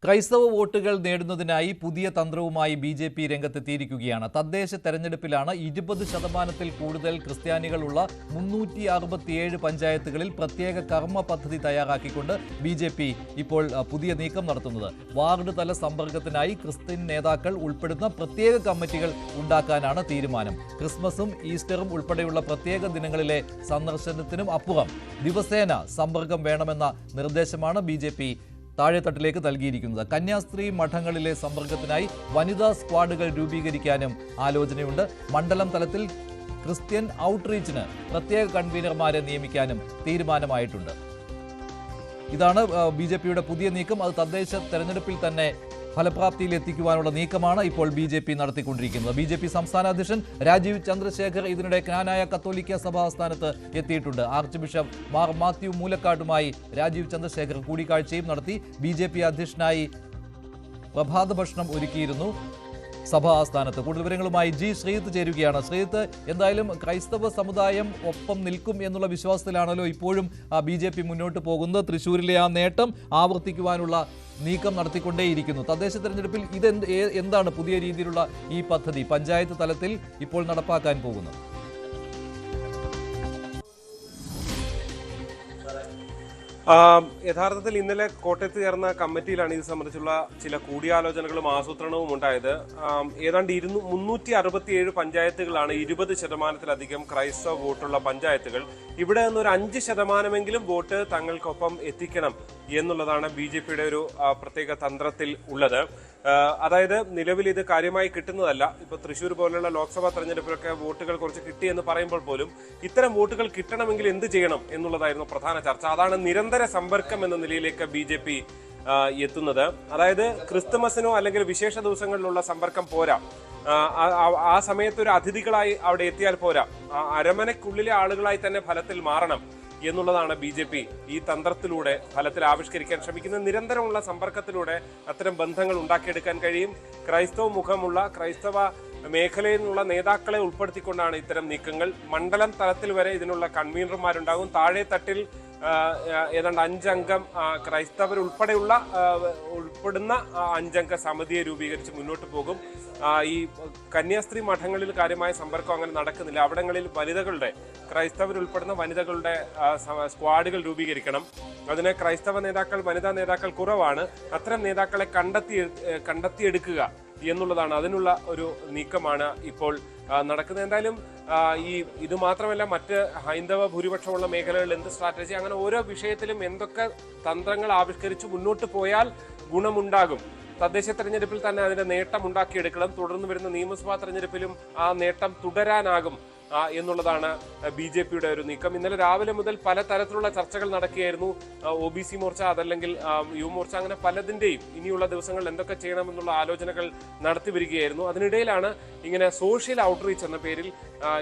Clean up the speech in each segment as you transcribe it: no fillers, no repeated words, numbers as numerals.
ക്രൈസ്തവ വോട്ടുകൾ നേടുന്നതിനായി പുതിയ തന്ത്രവുമായി ബി.ജെ.പി. രംഗത്തെത്തിയിരിക്കുകയാണ്. തദ്ദേശ തെരഞ്ഞെടുപ്പിലാണ് 20% കൂടുതൽ ക്രിസ്ത്യാനികളുള്ള 367 പഞ്ചായത്തുകളിൽ പ്രത്യേക കർമ്മ പദ്ധതി തയ്യാറാക്കിക്കൊണ്ട് ബി.ജെ.പി. ഇപ്പോൾ പുതിയ നീക്കം നടത്തുന്നത്. വാർഡ് തല സമ്പർക്കത്തിനായി ക്രിസ്ത്യൻ നേതാക്കൾ ഉൾപ്പെടുന്ന പ്രത്യേക കമ്മിറ്റികൾ ഉണ്ടാക്കാനാണ് തീരുമാനം. ക്രിസ്മസും ഈസ്റ്ററും ഉൾപ്പെടെയുള്ള പ്രത്യേക ദിനങ്ങളിലെ സന്ദർശനത്തിനും അപ്പുറം ദിവസേന സമ്പർക്കം വേണമെന്ന നിർദ്ദേശമാണ് ബി.ജെ.പി. താഴെത്തട്ടിലേക്ക് നൽകിയിരിക്കുന്നത്. കന്യാസ്ത്രീ മഠങ്ങളിലെ സമ്പർക്കത്തിനായി വനിതാ സ്ക്വാഡുകൾ രൂപീകരിക്കാനും ആലോചനയുണ്ട്. മണ്ഡലം തലത്തിൽ ക്രിസ്ത്യൻ ഔട്ട്റീച്ചിന് പ്രത്യേക കൺവീനർമാരെ നിയമിക്കാനും തീരുമാനമായിട്ടുണ്ട്. ഇതാണ് ബി.ജെ.പിയുടെ പുതിയ നീക്കം. അത് തദ്ദേശ തെരഞ്ഞെടുപ്പിൽ തന്നെ ഫലപ്രാപ്തിയിൽ എത്തിക്കുവാനുള്ള നീക്കമാണ് ഇപ്പോൾ ബി.ജെ.പി. നടത്തിക്കൊണ്ടിരിക്കുന്നത്. ബി.ജെ.പി. സംസ്ഥാന അധ്യക്ഷൻ രാജീവ് ചന്ദ്രശേഖർ ഇതിനിടെ ക്നാനായ കത്തോലിക്ക സഭാ ആസ്ഥാനത്ത് എത്തിയിട്ടുണ്ട്. ആർച്ച് ബിഷപ്പ് മാർ മാത്യു മൂലക്കാട്ടുമായി രാജീവ് ചന്ദ്രശേഖർ കൂടിക്കാഴ്ചയും നടത്തി. ബി.ജെ.പി. അധ്യക്ഷനായി പ്രഭാത ഭക്ഷണം ഒരുക്കിയിരുന്നു സഭാ ആസ്ഥാനത്ത്. കൂടുതൽ വിവരങ്ങളുമായി ജി ശ്രീജിത്ത് ചേരുകയാണ്. ശ്രീജിത്ത്, എന്തായാലും ക്രൈസ്തവ സമുദായം ഒപ്പം നിൽക്കും എന്നുള്ള വിശ്വാസത്തിലാണല്ലോ ഇപ്പോഴും ബി.ജെ.പി. മുന്നോട്ട് പോകുന്നത്. തൃശ്ശൂരിലെ ആ നേട്ടം ആവർത്തിക്കുവാനുള്ള നീക്കം നടത്തിക്കൊണ്ടേയിരിക്കുന്നു. തദ്ദേശ തെരഞ്ഞെടുപ്പിൽ എന്താണ് പുതിയ രീതിയിലുള്ള ഈ പദ്ധതി പഞ്ചായത്ത് തലത്തിൽ ഇപ്പോൾ നടപ്പാക്കാൻ പോകുന്നത്? യഥാർത്ഥത്തിൽ ഇന്നലെ കോട്ടയത്ത് ചേർന്ന കമ്മിറ്റിയിലാണ് ഇത് സംബന്ധിച്ചുള്ള ചില കൂടിയാലോചനകളും ആസൂത്രണവും ഉണ്ടായത്. ഏതാണ്ട് 367 പഞ്ചായത്തുകളാണ് 20% ക്രൈസ്തവ വോട്ടുള്ള പഞ്ചായത്തുകൾ. ഇവിടെ നിന്നൊരു 5% വോട്ട് തങ്ങൾക്കൊപ്പം എത്തിക്കണം എന്നുള്ളതാണ് ബി.ജെ.പിയുടെ ഒരു പ്രത്യേക തന്ത്രത്തിൽ ഉള്ളത്. അതായത് നിലവിൽ ഇത് കാര്യമായി കിട്ടുന്നതല്ല. ഇപ്പൊ തൃശ്ശൂർ പോലുള്ള ലോക്സഭാ തെരഞ്ഞെടുപ്പിലൊക്കെ വോട്ടുകൾ കുറച്ച് കിട്ടിയെന്ന് പറയുമ്പോൾ പോലും ഇത്തരം വോട്ടുകൾ കിട്ടണമെങ്കിൽ എന്ത് ചെയ്യണം എന്നുള്ളതായിരുന്നു പ്രധാന ചർച്ച. അതാണ് നിരന്തര സമ്പർക്കം എന്ന നിലയിലേക്ക് ബി.ജെ.പി. എത്തുന്നത്. അതായത് ക്രിസ്തുമസിനോ അല്ലെങ്കിൽ വിശേഷ ദിവസങ്ങളിലുള്ള സമ്പർക്കം പോരാ. ആ സമയത്ത് ഒരു അതിഥികളായി അവിടെ എത്തിയാൽ പോരാ. അരമനയ്ക്കുള്ളിലെ ആളുകളായി തന്നെ ഫലത്തിൽ മാറണം എന്നുള്ളതാണ് ബി.ജെ.പി. ഈ തന്ത്രത്തിലൂടെ ഫലത്തിൽ ആവിഷ്കരിക്കാൻ ശ്രമിക്കുന്നത്. നിരന്തരമുള്ള സമ്പർക്കത്തിലൂടെ അത്തരം ബന്ധങ്ങൾ ഉണ്ടാക്കിയെടുക്കാൻ കഴിയും. ക്രൈസ്തവ മുഖമുള്ള ക്രൈസ്തവ മേഖലയിൽ നിന്നുള്ള നേതാക്കളെ ഉൾപ്പെടുത്തിക്കൊണ്ടാണ് ഇത്തരം നീക്കങ്ങൾ. മണ്ഡലം തലത്തിൽ വരെ ഇതിനുള്ള കൺവീനർമാരുണ്ടാകും. താഴെ തട്ടിൽ ഏതാണ്ട് 5 അംഗം ക്രൈസ്തവർ ഉൾപ്പെടുന്ന 5 അംഗ സമിതിയെ രൂപീകരിച്ച് മുന്നോട്ട് പോകും. ഈ കന്യാസ്ത്രീ മഠങ്ങളിൽ കാര്യമായ സമ്പർക്കം അങ്ങനെ നടക്കുന്നില്ല. അവിടങ്ങളിൽ ക്രൈസ്തവർ ഉൾപ്പെടുന്ന വനിതകളുടെ സ്ക്വാഡുകൾ രൂപീകരിക്കണം. അതിന് ക്രൈസ്തവ നേതാക്കൾ, വനിതാ നേതാക്കൾ കുറവാണ്. അത്തരം നേതാക്കളെ കണ്ടെത്തിയെടുക്കുക എന്നുള്ളതാണ്. അതിനുള്ള ഒരു നീക്കമാണ് ഇപ്പോൾ നടക്കുന്നത്. എന്തായാലും ഇത് മാത്രമല്ല, മറ്റ് ഹൈന്ദവ ഭൂരിപക്ഷമുള്ള മേഖലകളിൽ എന്ത് സ്ട്രാറ്റജി, അങ്ങനെ ഓരോ വിഷയത്തിലും എന്തൊക്കെ തന്ത്രങ്ങൾ ആവിഷ്കരിച്ച് മുന്നോട്ട് പോയാൽ ഗുണമുണ്ടാകും. തദ്ദേശ തെരഞ്ഞെടുപ്പിൽ തന്നെ അതിന്റെ നേട്ടം ഉണ്ടാക്കിയെടുക്കണം. തുടർന്ന് വരുന്ന നിയമസഭാ തെരഞ്ഞെടുപ്പിലും ആ നേട്ടം തുടരാനാകും എന്നുള്ളതാണ് ബി.ജെ.പിയുടെ ഒരു നീക്കം. ഇന്നലെ രാവിലെ മുതൽ പലതരത്തിലുള്ള ചർച്ചകൾ നടക്കുകയായിരുന്നു. OBC മോർച്ച, അതല്ലെങ്കിൽ യുവമോർച്ച, അങ്ങനെ പലതിന്റെയും ഇനിയുള്ള ദിവസങ്ങളിൽ എന്തൊക്കെ ചെയ്യണമെന്നുള്ള ആലോചനകൾ നടത്തി വരികയായിരുന്നു. അതിനിടയിലാണ് ഇങ്ങനെ സോഷ്യൽ ഔട്ട്റീച്ച് എന്ന പേരിൽ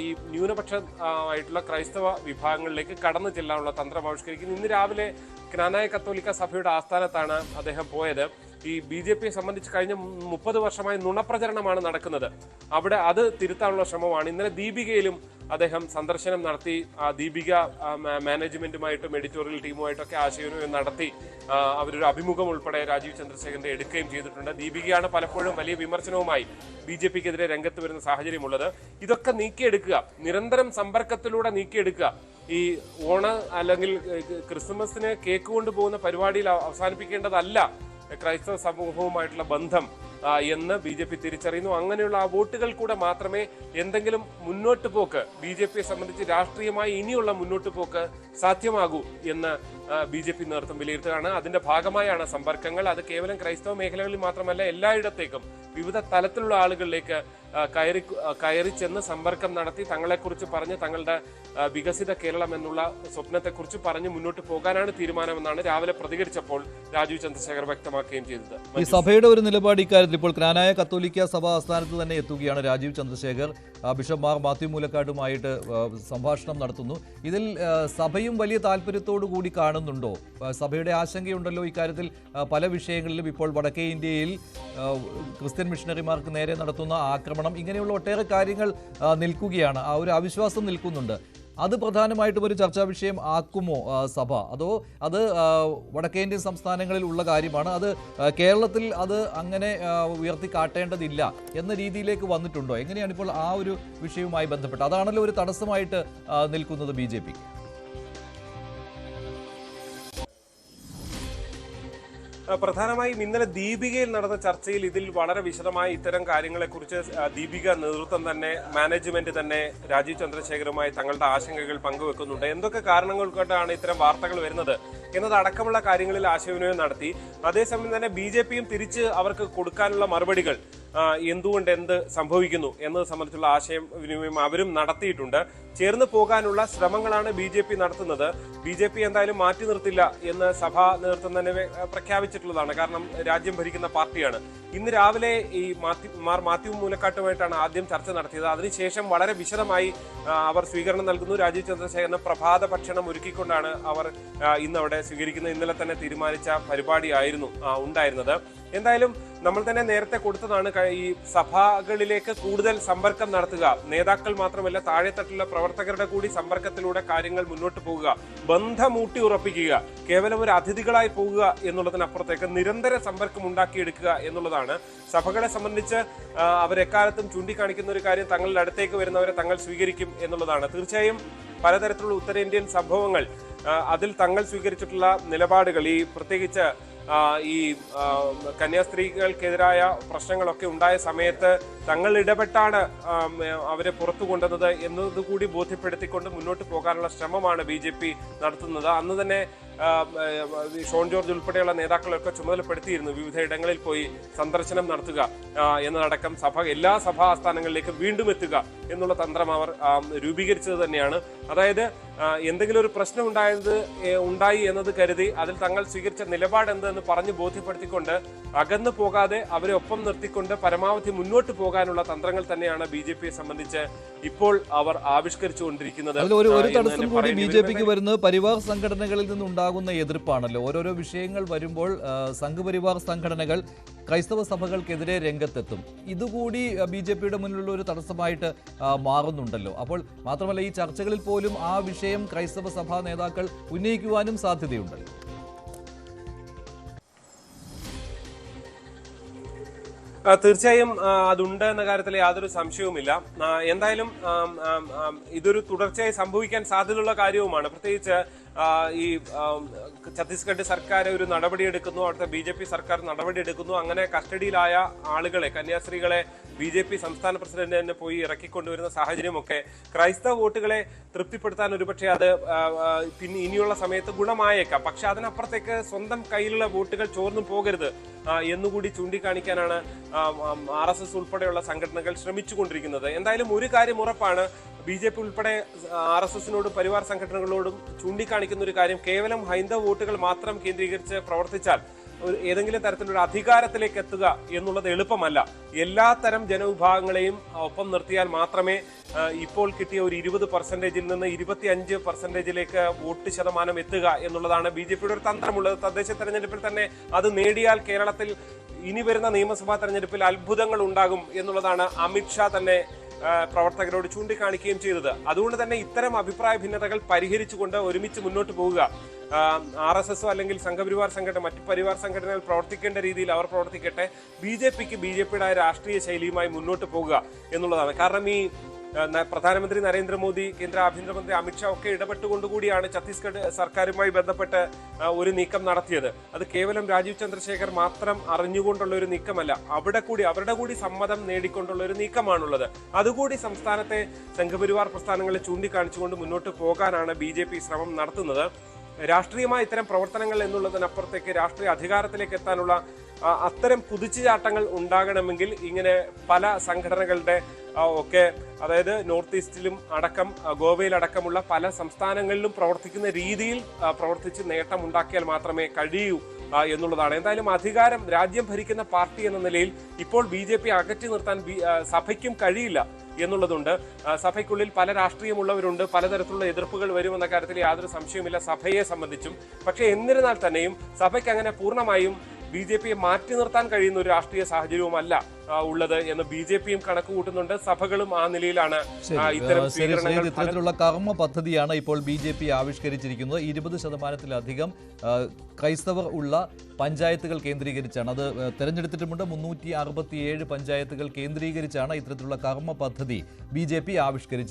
ഈ ന്യൂനപക്ഷമായിട്ടുള്ള ക്രൈസ്തവ വിഭാഗങ്ങളിലേക്ക് കടന്നു ചെല്ലാനുള്ള തന്ത്രം ആവിഷ്കരിക്കുന്നത്. ഇന്ന് രാവിലെ ക്നാനായ കത്തോലിക്ക സഭയുടെ ആസ്ഥാനത്താണ് അദ്ദേഹം പോയത്. ഈ ബി.ജെ.പിയെ സംബന്ധിച്ച് കഴിഞ്ഞ 30 വർഷമായി നുണപ്രചരണമാണ് നടക്കുന്നത്. അവിടെ അത് തിരുത്താനുള്ള ശ്രമമാണ്. ഇന്നലെ ദീപികയിലും അദ്ദേഹം സന്ദർശനം നടത്തി. ദീപിക മാനേജ്മെന്റുമായിട്ടും എഡിറ്റോറിയൽ ടീമുമായിട്ടൊക്കെ ആശയവിനിമയം നടത്തി. അവരൊരു അഭിമുഖം ഉൾപ്പെടെ രാജീവ് ചന്ദ്രശേഖരന്റെ എടുക്കുകയും ചെയ്തിട്ടുണ്ട്. ദീപികയാണ് പലപ്പോഴും വലിയ വിമർശനവുമായി ബി.ജെ.പിക്കെതിരെ രംഗത്ത് വരുന്ന സാഹചര്യമുള്ളത്. ഇതൊക്കെ നീക്കിയെടുക്കുക, നിരന്തരം സമ്പർക്കത്തിലൂടെ നീക്കിയെടുക്കുക. ഈ അല്ലെങ്കിൽ ക്രിസ്മസിന് കേക്ക് കൊണ്ടുപോകുന്ന പരിപാടിയിൽ അവസാനിപ്പിക്കേണ്ടതല്ല ക്രൈസ്തവ സമൂഹവുമായിട്ടുള്ള ബന്ധം എന്ന് ബി.ജെ.പി. തിരിച്ചറിയുന്നു. അങ്ങനെയുള്ള ആ വോട്ടുകൾ കൂടെ മാത്രമേ എന്തെങ്കിലും മുന്നോട്ട് പോക്ക് ബി.ജെ.പിയെ സംബന്ധിച്ച് രാഷ്ട്രീയമായി ഇനിയുള്ള മുന്നോട്ട് പോക്ക് സാധ്യമാകൂ എന്ന് ബി.ജെ.പി. നേതൃത്വം വിലയിരുത്തുകയാണ്. അതിന്റെ ഭാഗമായാണ് സമ്പർക്കങ്ങൾ. അത് കേവലം ക്രൈസ്തവ മേഖലകളിൽ മാത്രമല്ല, എല്ലായിടത്തേക്കും വിവിധ തലത്തിലുള്ള ആളുകളിലേക്ക് കയറി ചെന്ന് സമ്പർക്കം നടത്തി തങ്ങളെക്കുറിച്ച് പറഞ്ഞ് തങ്ങളുടെ വികസിത കേരളം എന്നുള്ള സ്വപ്നത്തെക്കുറിച്ച് പറഞ്ഞ് മുന്നോട്ട് പോകാനാണ് തീരുമാനമെന്നാണ് രാവിലെ പ്രതികരിച്ചപ്പോൾ രാജീവ് ചന്ദ്രശേഖർ വ്യക്തമാക്കുകയും ചെയ്തത്. ഈ സഭയുടെ ഒരു നിലപാട് ഇക്കാര്യത്തിൽ ഇപ്പോൾ ക്നാനായ കത്തോലിക്ക സഭാ ആസ്ഥാനത്ത് തന്നെ എത്തുകയാണ് രാജീവ് ചന്ദ്രശേഖർ. ബിഷപ്പ് മാർ മാത്യു മൂലക്കാട്ടുമായിട്ട് സംഭാഷണം നടത്തുന്നു. ഇതിൽ സഭയും വലിയ താല്പര്യത്തോടു കൂടി കാണുന്നുണ്ടോ? സഭയുടെ ആശങ്കയുണ്ടല്ലോ ഇക്കാര്യത്തിൽ. പല വിഷയങ്ങളിലും ഇപ്പോൾ വടക്കേ ഇന്ത്യയിൽ ക്രിസ്ത്യൻ മിഷണറിമാർക്ക് നേരെ നടത്തുന്ന ആക്രമണം, ഇങ്ങനെയുള്ള ഒട്ടേറെ കാര്യങ്ങൾ നിൽക്കുകയാണ്. ആ ഒരു അവിശ്വാസം നിൽക്കുന്നുണ്ട്. അത് പ്രധാനമായിട്ടും ഒരു ചർച്ചാ വിഷയം ആക്കുമോ സഭ, അതോ അത് വടക്കേന്ത്യൻ സംസ്ഥാനങ്ങളിൽ ഉള്ള കാര്യമാണ്, അത് കേരളത്തിൽ അത് അങ്ങനെ ഉയർത്തി കാട്ടേണ്ടതില്ല എന്ന രീതിയിലേക്ക് വന്നിട്ടുണ്ടോ? എങ്ങനെയാണ് ഇപ്പോൾ ആ ഒരു വിഷയവുമായി ബന്ധപ്പെട്ട്? അതാണല്ലോ ഒരു തടസ്സമായിട്ട് നിൽക്കുന്നത് BJP. പ്രധാനമായും ഇന്നലെ ദീപികയിൽ നടന്ന ചർച്ചയിൽ ഇതിൽ വളരെ വിശദമായി ഇത്തരം കാര്യങ്ങളെക്കുറിച്ച് ദീപിക നേതൃത്വം തന്നെ, മാനേജ്മെന്റ് തന്നെ രാജീവ് ചന്ദ്രശേഖറുമായി തങ്ങളുടെ ആശങ്കകൾ പങ്കുവെക്കുന്നുണ്ട്. എന്തൊക്കെ കാരണങ്ങൾ കൊണ്ടാണ് ഇത്തരം വാർത്തകൾ വരുന്നത് എന്നതടക്കമുള്ള കാര്യങ്ങളിൽ ആശയവിനിമയം നടത്തി. അതേസമയം തന്നെ BJPയും തിരിച്ച് അവർക്ക് കൊടുക്കാനുള്ള മറുപടികൾ എന്തുകൊണ്ട് എന്ത് സംഭവിക്കുന്നു എന്നത് സംബന്ധിച്ചുള്ള ആശയവിനിമയം അവരും നടത്തിയിട്ടുണ്ട്. ചേർന്ന് പോകാനുള്ള ശ്രമങ്ങളാണ് BJP നടത്തുന്നത്. BJP എന്തായാലും മാറ്റി നിർത്തില്ല എന്ന് സഭാ നേതൃത്വം തന്നെ പ്രഖ്യാപിച്ചിട്ടുള്ളതാണ്. കാരണം രാജ്യം ഭരിക്കുന്ന പാർട്ടിയാണ്. ഇന്ന് രാവിലെ ഈ മാത്യു മൂലക്കാട്ടുമായിട്ടാണ് ആദ്യം ചർച്ച നടത്തിയത്. അതിനുശേഷം വളരെ വിശദമായി അവർ സ്വീകരണം നൽകുന്നു. രാജീവ് ചന്ദ്രശേഖരന് പ്രഭാത ഭക്ഷണം ഒരുക്കിക്കൊണ്ടാണ് അവർ ഇന്ന് അവിടെ സ്വീകരിക്കുന്നത്. ഇന്നലെ തന്നെ തീരുമാനിച്ച പരിപാടിയായിരുന്നു ഉണ്ടായിരുന്നത്. എന്തായാലും നമ്മൾ തന്നെ നേരത്തെ കൊടുത്തതാണ് ഈ സഭകളിലേക്ക് കൂടുതൽ സമ്പർക്കം നടത്തുക, നേതാക്കൾ മാത്രമല്ല താഴെത്തട്ടിലുള്ള പ്രവർത്തകരുടെ കൂടി സമ്പർക്കത്തിലൂടെ കാര്യങ്ങൾ മുന്നോട്ട് പോകുക, ബന്ധം ഊട്ടി ഉറപ്പിക്കുക, കേവലം ഒരു അതിഥികളായി പോകുക എന്നുള്ളതിനപ്പുറത്തേക്ക് നിരന്തര സമ്പർക്കം ഉണ്ടാക്കിയെടുക്കുക എന്നുള്ളതാണ്. സഭകളെ സംബന്ധിച്ച് അവരെക്കാലത്തും ചൂണ്ടിക്കാണിക്കുന്ന ഒരു കാര്യം തങ്ങളുടെ അടുത്തേക്ക് വരുന്നവരെ തങ്ങൾ സ്വീകരിക്കും എന്നുള്ളതാണ്. തീർച്ചയായും പലതരത്തിലുള്ള ഉത്തരേന്ത്യൻ സംഭവങ്ങൾ, അതിൽ തങ്ങൾ സ്വീകരിച്ചിട്ടുള്ള നിലപാടുകൾ, ഈ പ്രത്യേകിച്ച് ഈ കന്യാസ്ത്രീകൾക്കെതിരായ പ്രശ്നങ്ങളൊക്കെ ഉണ്ടായ സമയത്ത് തങ്ങൾ ഇടപെട്ടാണ് അവരെ പുറത്തു കൊണ്ടുവന്നത് എന്നതുകൂടി ബോധ്യപ്പെടുത്തിക്കൊണ്ട് മുന്നോട്ട് പോകാനുള്ള ശ്രമമാണ് BJP നടത്തുന്നത്. അന്ന് തന്നെ ഷോൺ ജോർജ് ഉൾപ്പെടെയുള്ള നേതാക്കളൊക്കെ ചുമതലപ്പെടുത്തിയിരുന്നു വിവിധ ഇടങ്ങളിൽ പോയി സന്ദർശനം നടത്തുക എന്നതടക്കം എല്ലാ സഭാ ആസ്ഥാനങ്ങളിലേക്കും വീണ്ടും എത്തുക എന്നുള്ള തന്ത്രം അവർ രൂപീകരിച്ചത് തന്നെയാണ്. അതായത് എന്തെങ്കിലും ഒരു പ്രശ്നം ഉണ്ടായി എന്നത് കരുതി അതിൽ തങ്ങൾ സ്വീകരിച്ച നിലപാട് എന്തെന്ന് പറഞ്ഞ് ബോധ്യപ്പെടുത്തിക്കൊണ്ട് അകന്നു പോകാതെ അവരെ ഒപ്പം നിർത്തിക്കൊണ്ട് പരമാവധി മുന്നോട്ട് പോകാനുള്ള തന്ത്രങ്ങൾ തന്നെയാണ് BJPയെ സംബന്ധിച്ച് ഇപ്പോൾ അവർ ആവിഷ്കരിച്ചുകൊണ്ടിരിക്കുന്നത്. ഒരു തടസ്സം കൂടി BJPക്ക് വരുന്നത് പരിവാർ സംഘടനകളിൽ നിന്നുണ്ടാകുന്ന എതിർപ്പാണല്ലോ. ഓരോരോ വിഷയങ്ങൾ വരുമ്പോൾ സംഘപരിവാർ സംഘടനകൾ ക്രൈസ്തവ സഭകൾക്കെതിരെ രംഗത്തെത്തും. ഇതുകൂടി BJPയുടെ മുന്നിലുള്ള ഒരു തടസ്സമായിട്ട് മാറുന്നുണ്ടല്ലോ. അപ്പോൾ മാത്രമല്ല ഈ ചർച്ചകളിൽ പോലും ആ വിഷയം ക്രൈസ്തവ സഭാ നേതാക്കൾ ഉന്നയിക്കുവാനും സാധ്യതയുണ്ടല്ലോ. തീർച്ചയായും അതുണ്ട് എന്ന കാര്യത്തിൽ യാതൊരു സംശയവുമില്ല. എന്തായാലും ഇതൊരു തുടർച്ചയായി സംഭവിക്കാൻ സാധ്യതയുള്ള കാര്യവുമാണ്. പ്രത്യേകിച്ച് ഈ ഛത്തീസ്ഗഡ് സർക്കാർ ഒരു നടപടിയെടുക്കുന്നു, അവിടുത്തെ BJP സർക്കാർ നടപടിയെടുക്കുന്നു. അങ്ങനെ കസ്റ്റഡിയിലായ ആളുകളെ, കന്യാസ്ത്രീകളെ BJP സംസ്ഥാന പ്രസിഡന്റ് തന്നെ പോയി ഇറക്കിക്കൊണ്ടുവരുന്ന സാഹചര്യമൊക്കെ ക്രൈസ്തവ വോട്ടുകളെ തൃപ്തിപ്പെടുത്താൻ ഒരുപക്ഷെ അത് പിന്നെ ഇനിയുള്ള സമയത്ത് ഗുണമായേക്കാം. പക്ഷെ അതിനപ്പുറത്തേക്ക് സ്വന്തം കയ്യിലുള്ള വോട്ടുകൾ ചോർന്നു പോകരുത് എന്നുകൂടി ചൂണ്ടിക്കാണിക്കാനാണ് RSS ഉൾപ്പെടെയുള്ള സംഘടനകൾ ശ്രമിച്ചുകൊണ്ടിരിക്കുന്നത്. എന്തായാലും ഒരു കാര്യം ഉറപ്പാണ്, BJP ഉൾപ്പെടെ RSSനോടും പരിവാർ സംഘടനകളോടും ചൂണ്ടിക്കാണിക്കുന്ന ഒരു കാര്യം, കേവലം ഹൈന്ദവ വോട്ടുകൾ മാത്രം കേന്ദ്രീകരിച്ച് പ്രവർത്തിച്ചാൽ ഏതെങ്കിലും തരത്തിലുള്ള അധികാരത്തിലേക്ക് എത്തുക എന്നുള്ളത് എളുപ്പമല്ല. എല്ലാ തരം ജനവിഭാഗങ്ങളെയും ഒപ്പം നിർത്തിയാൽ മാത്രമേ ഇപ്പോൾ കിട്ടിയ ഒരു 20% നിന്ന് 25% വോട്ട് ശതമാനം എത്തുക എന്നുള്ളതാണ് BJPയുടെ ഒരു തന്ത്രമുള്ളത്. തദ്ദേശ തെരഞ്ഞെടുപ്പിൽ തന്നെ അത് നേടിയാൽ കേരളത്തിൽ ഇനി വരുന്ന നിയമസഭാ തെരഞ്ഞെടുപ്പിൽ അത്ഭുതങ്ങൾ ഉണ്ടാകും എന്നുള്ളതാണ് അമിത്ഷാ തന്നെ പ്രവർത്തകരോട് ചൂണ്ടിക്കാണിക്കുകയും ചെയ്തത്. അതുകൊണ്ട് തന്നെ ഇത്തരം അഭിപ്രായ ഭിന്നതകൾ പരിഹരിച്ചുകൊണ്ട് ഒരുമിച്ച് മുന്നോട്ട് പോവുക, RSSO അല്ലെങ്കിൽ സംഘപരിവാർ സംഘടന, മറ്റു പരിവാർ സംഘടനകൾ പ്രവർത്തിക്കേണ്ട രീതിയിൽ അവർ പ്രവർത്തിക്കട്ടെ, BJPക്ക് BJPയുടെ രാഷ്ട്രീയ ശൈലിയുമായി മുന്നോട്ട് പോകുക എന്നുള്ളതാണ്. കാരണം ഈ പ്രധാനമന്ത്രി നരേന്ദ്രമോദി, കേന്ദ്ര ആഭ്യന്തരമന്ത്രി അമിത്ഷാ ഒക്കെ ഇടപെട്ടുകൊണ്ടുകൂടിയാണ് ഛത്തീസ്ഗഡ് സർക്കാരുമായി ബന്ധപ്പെട്ട് ഒരു നീക്കം നടത്തിയത്. അത് കേവലം രാജീവ് ചന്ദ്രശേഖർ മാത്രം അറിഞ്ഞുകൊണ്ടുള്ള ഒരു നീക്കമല്ല, അവരുടെ കൂടി സമ്മതം നേടിക്കൊണ്ടുള്ള ഒരു നീക്കമാണുള്ളത്. അതുകൂടി സംസ്ഥാനത്തെ സംഘപരിവാർ പ്രസ്ഥാനങ്ങളെ ചൂണ്ടിക്കാണിച്ചുകൊണ്ട് മുന്നോട്ട് പോകാനാണ് BJP ശ്രമം നടത്തുന്നത്. രാഷ്ട്രീയമായ ഇത്തരം പ്രവർത്തനങ്ങൾ എന്നുള്ളതിനപ്പുറത്തേക്ക് രാഷ്ട്രീയ അധികാരത്തിലേക്ക് എത്താനുള്ള അത്തരം കുതിച്ചുചാട്ടങ്ങൾ ഉണ്ടാകണമെങ്കിൽ ഇങ്ങനെ പല സംഘടനകളുടെ ഒക്കെ, അതായത് നോർത്ത് ഈസ്റ്റിലും അടക്കം ഗോവയിലടക്കമുള്ള പല സംസ്ഥാനങ്ങളിലും പ്രവർത്തിക്കുന്ന രീതിയിൽ പ്രവർത്തിച്ച് നേട്ടമുണ്ടാക്കിയാൽ മാത്രമേ കഴിയൂ എന്നുള്ളതാണ്. എന്തായാലും അധികാരം, രാജ്യം ഭരിക്കുന്ന പാർട്ടി എന്ന നിലയിൽ ഇപ്പോൾ BJP അകറ്റി നിർത്താൻ സഭയ്ക്കും കഴിയില്ല എന്നുള്ളതുണ്ട്. സഭയ്ക്കുള്ളിൽ പല രാഷ്ട്രീയമുള്ളവരുണ്ട്, പലതരത്തിലുള്ള എതിർപ്പുകൾ വരുമെന്ന കാര്യത്തിൽ യാതൊരു സംശയവുമില്ല സഭയെ സംബന്ധിച്ചും. പക്ഷെ എന്നിരുന്നാൽ തന്നെയും സഭയ്ക്ക് അങ്ങനെ പൂർണ്ണമായും BJPയെ മാറ്റി നിർത്താൻ കഴിയുന്ന ഒരു രാഷ്ട്രീയ സാഹചര്യവുമല്ല ഉള്ളത് എന്ന് BJP-യും കണക്ക് കൂട്ടുന്നുണ്ട്. സഭകളും ആ നിലയിലാണ് ഇത്തരം സ്വീകരണങ്ങൾ. ഇത്തരത്തിലുള്ള കർമ്മ പദ്ധതിയാണ് ഇപ്പോൾ BJP ആവിഷ്കരിച്ചിരിക്കുന്നത്. 20%-ലധികം ക്രൈസ്തവർ ഉള്ള പഞ്ചായത്തുകൾ കേന്ദ്രീകരിച്ചാണ്, അത് തെരഞ്ഞെടുത്തിട്ടുമുണ്ട്. 367 പഞ്ചായത്തുകൾ കേന്ദ്രീകരിച്ചാണ് ഇത്തരത്തിലുള്ള കർമ്മ പദ്ധതി BJP ആവിഷ്കരിച്ചത്.